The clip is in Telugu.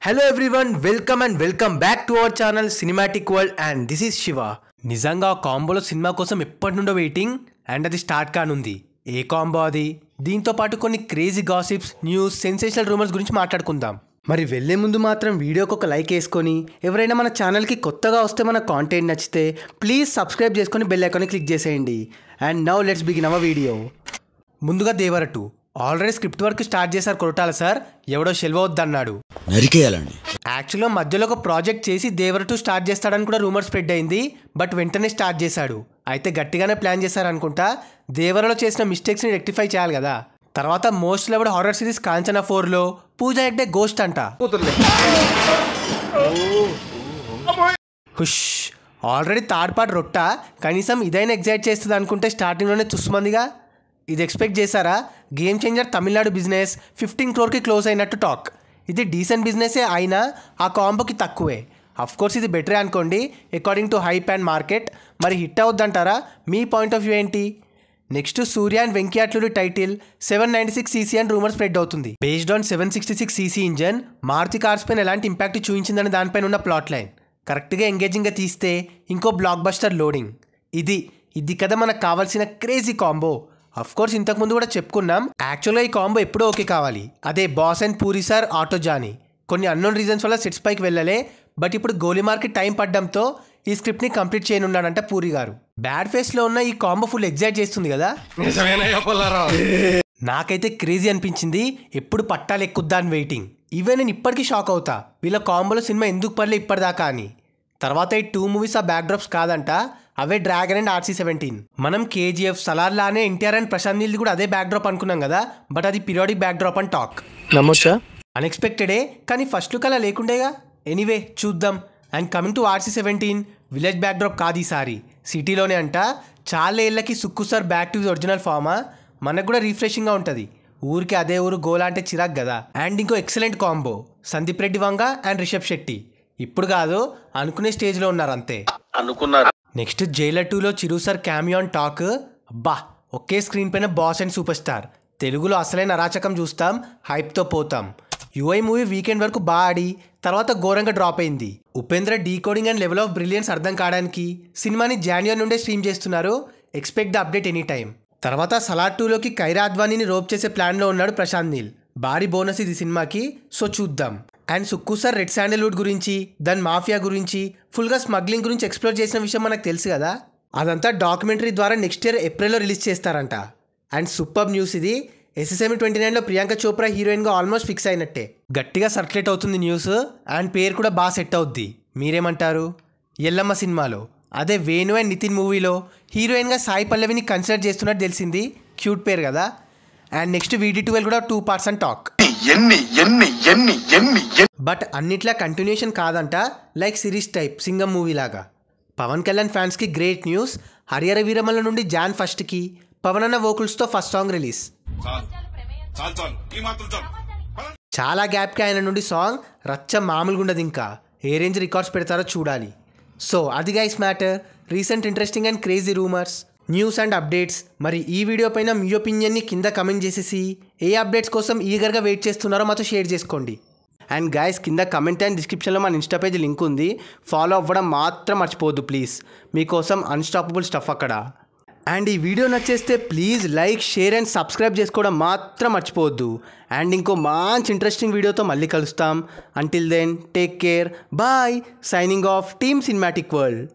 Hello everyone, welcome back to our channel Cinematic World and this is Shiva. నిజంగా ఆ కాంబోలో సినిమా కోసం ఎప్పటి నుండో వెయిటింగ్ అండ్ అది స్టార్ట్ కానుంది. ఏ కాంబో అది? దీంతో పాటు కొన్ని crazy gossips, news, sensational rumours గురించి మాట్లాడుకుందాం. మరి వెళ్లే ముందు మాత్రం వీడియోకి ఒక లైక్ వేసుకొని, ఎవరైనా మన ఛానల్కి కొత్తగా వస్తే మన కాంటెంట్ నచ్చితే ప్లీజ్ సబ్స్క్రైబ్ చేసుకొని బెల్ ఐకాన్ని క్లిక్ చేసేయండి. And now let's begin our video. ముందుగా దేవర 2 ఆల్రెడీ స్క్రిప్ట్ వర్క్ స్టార్ట్ చేశారు కొరటాల సార్. ఎవడో షెల్వ వద్దన్నాడు, నరికేయాలండి. యాక్చువల్గా మధ్యలో ఒక ప్రాజెక్ట్ చేసి దేవర 2 స్టార్ట్ చేస్తాడని కూడా రూమర్ స్ప్రెడ్ అయింది. బట్ వెంటనే స్టార్ట్ చేశాడు. అయితే గట్టిగానే ప్లాన్ చేశారనుకుంటా. దేవరలో చేసిన మిస్టేక్స్ని రెక్టిఫై చేయాలి కదా. తర్వాత most loved horror series Kanchana 4లో పూజా హెగ్డే గోస్ట్ అంట. హుష్, ఆల్రెడీ థర్డ్ పార్ట్ రొట్ట. కనీసం ఇదైనా ఎగ్జైట్ చేస్తుంది అనుకుంటే స్టార్టింగ్లోనే చుస్సుమందిగా. ఇది ఎక్స్పెక్ట్ చేశారా? Game changer Tamil Nadu business 15 crore close అయినట్టు టాక్. ఇది డీసెంట్ బిజినెసే అయినా ఆ కాంబోకి తక్కువే. అఫ్కోర్స్ ఇది బెటరే అనుకోండి according to hype and market. మరి హిట్ అవుద్దంటారా? మీ పాయింట్ ఆఫ్ వ్యూ ఏంటి? Next Suriya and Venky Atluri title 796cc అని రూమర్ స్ప్రెడ్ అవుతుంది. Based on 766cc engine Maruti cars పైన ఎలాంటి ఇంపాక్ట్ చూపించిందని దానిపైన ఉన్న ప్లాట్ లైన్ కరెక్ట్గా ఎంగేజింగ్గా తీస్తే ఇంకో బ్లాక్ బస్టర్ లోడింగ్. ఇది కదా మనకు కావాల్సిన క్రేజీ కాంబో. అఫ్కోర్స్ ఇంతకుముందు కూడా చెప్పుకున్నాం, యాక్చువల్గా ఈ కాంబో ఎప్పుడో ఓకే కావాలి. అదే boss and Puri sir Auto Johnny. కొన్ని అన్నోన్ రీజన్స్ వల్ల సెట్స్ పైకి వెళ్ళలే. బట్ ఇప్పుడు గోలీమార్కి టైం పడ్డంతో ఈ స్క్రిప్ట్ని కంప్లీట్ చేయనున్నాడంట పూరి గారు. బ్యాడ్ ఫేస్లో ఉన్న ఈ కాంబో ఫుల్ ఎగ్జైట్ చేస్తుంది కదా. నాకైతే క్రేజీ అనిపించింది. ఎప్పుడు పట్టాలు ఎక్కుద్దా అని వెయిటింగ్. ఈవెన్ నేను ఇప్పటికీ షాక్ అవుతా వీళ్ళ కాంబోలో సినిమా ఎందుకు పర్లే ఇప్పటిదాకా అని. తర్వాత ఈ 2 మూవీస్ ఆ బ్యాక్ డ్రాప్స్ కాదంట, అవే డ్రాగన్ అండ్ RC-17. మనం KGF సలార్ లానే ఎన్టీఆర్ అండ్ ప్రశాంత్ నీల్ది కూడా అదే బ్యాక్ డ్రాప్ అనుకున్నాం కదా. బట్ అది పీరియాడిక్ బ్యాక్ డ్రాప్ అని టాక్. నమ్మొచ్చా? అన్ఎక్స్పెక్టెడే, కానీ ఫస్ట్ లుక్ అలా లేకుండేగా. ఎనీవే చూద్దాం. And coming to RC-17, village back drop కాదు ఈసారి, సిటీలోనే అంట. చాలా ఏళ్ళకి Sukku sir back to original Fama. మనకు కూడా రిఫ్రెషింగ్గా ఉంటుంది. ఊరికి అదే ఊరు గోలా అంటే చిరాక్ కదా. అండ్ ఇంకో excellent combo Sandeep Reddy Vanga and Rishab Shetty. ఇప్పుడు కాదు, అనుకునే స్టేజ్లో ఉన్నారు అంతే. అనుకున్నారు. నెక్స్ట్ జైలర్ 2లో చిరు సార్ క్యామియాన్ టాక్. అబ్బా, ఒకే స్క్రీన్ పైన బాస్ అండ్ సూపర్ స్టార్. తెలుగులో అసలైన అరాచకం చూస్తాం, హైప్తో పోతాం. UI మూవీ వీకెండ్ వరకు బాగా ఆడి తర్వాత ఘోరంగా డ్రాప్ అయింది. Upendra decoding and level of brilliance అర్థం కావడానికి సినిమాని జాన్యువరి నుండే స్ట్రీమ్ చేస్తున్నారు. Expect the update any time. తర్వాత సలార్ 2లోకి కైరా అద్వానీని రోప్ చేసే ప్లాన్లో ఉన్నాడు ప్రశాంత్ నీల్. భారీ బోనస్ ఇది సినిమాకి, సో చూద్దాం. And Sukku sir red sandalwood గురించి, దాని మాఫియా గురించి, ఫుల్గా స్మగ్లింగ్ గురించి ఎక్స్ప్లోర్ చేసిన విషయం మనకు తెలుసు కదా. అదంతా డాక్యుమెంటరీ ద్వారా నెక్స్ట్ ఇయర్ ఏప్రిల్లో రిలీజ్ చేస్తారంట. అండ్ సూపర్ న్యూస్ ఇది, SSM 29లో ప్రియాంక చోప్రా హీరోయిన్గా ఆల్మోస్ట్ ఫిక్స్ అయినట్టే. గట్టిగా సర్క్యులేట్ అవుతుంది న్యూస్. అండ్ పేరు కూడా బాగా సెట్ అవుద్ది. మీరేమంటారు? ఎల్లమ్మ సినిమాలో అదే వేణు అండ్ నితిన్ మూవీలో హీరోయిన్గా సాయి పల్లవిని కన్సిడర్ చేస్తున్నట్టు తెలిసింది. క్యూట్ పేరు కదా. అండ్ నెక్స్ట్ VD12 కూడా 2 parts అని టాక్. బట్ అన్నిట్లా కంటిన్యూషన్ కాదంట, like series type Singham movie లాగా. పవన్ కళ్యాణ్ ఫ్యాన్స్కి గ్రేట్ న్యూస్. హరిహర వీరమల్ల నుండి Jan 1కి పవన్ అన్న వోకల్స్తో ఫస్ట్ సాంగ్ రిలీజ్. చాలా గ్యాప్కి ఆయన నుండి సాంగ్ రచ్చ మామూలుగా ఉండదు. ఇంకా ఏ రేంజ్ రికార్డ్స్ పెడతారో చూడాలి. సో అది guys matter. Recent interesting and crazy rumours, news and updates. మరి ఈ వీడియో పైన మీ ఒపీనియన్ని కింద కమెంట్ చేసేసి ఏ అప్డేట్స్ కోసం ఈగర్గా వెయిట్ చేస్తున్నారో మాతో షేర్ చేసుకోండి. అండ్ గైస్, కింద కమెంట్ అండ్ డిస్క్రిప్షన్లో మన ఇన్స్టా పేజ్ లింక్ ఉంది. ఫాలో అవ్వడం మాత్రం మర్చిపోవద్దు ప్లీజ్. మీకోసం అన్స్టాపబుల్ స్టఫ్ అక్కడ. అండ్ ఈ వీడియో నచ్చేస్తే please like, share and subscribe చేసుకోవడం మాత్రం మర్చిపోవద్దు. అండ్ ఇంకో మంచి ఇంట్రెస్టింగ్ వీడియోతో మళ్ళీ కలుస్తాం. Until then take care, bye. Signing off team cinematic world.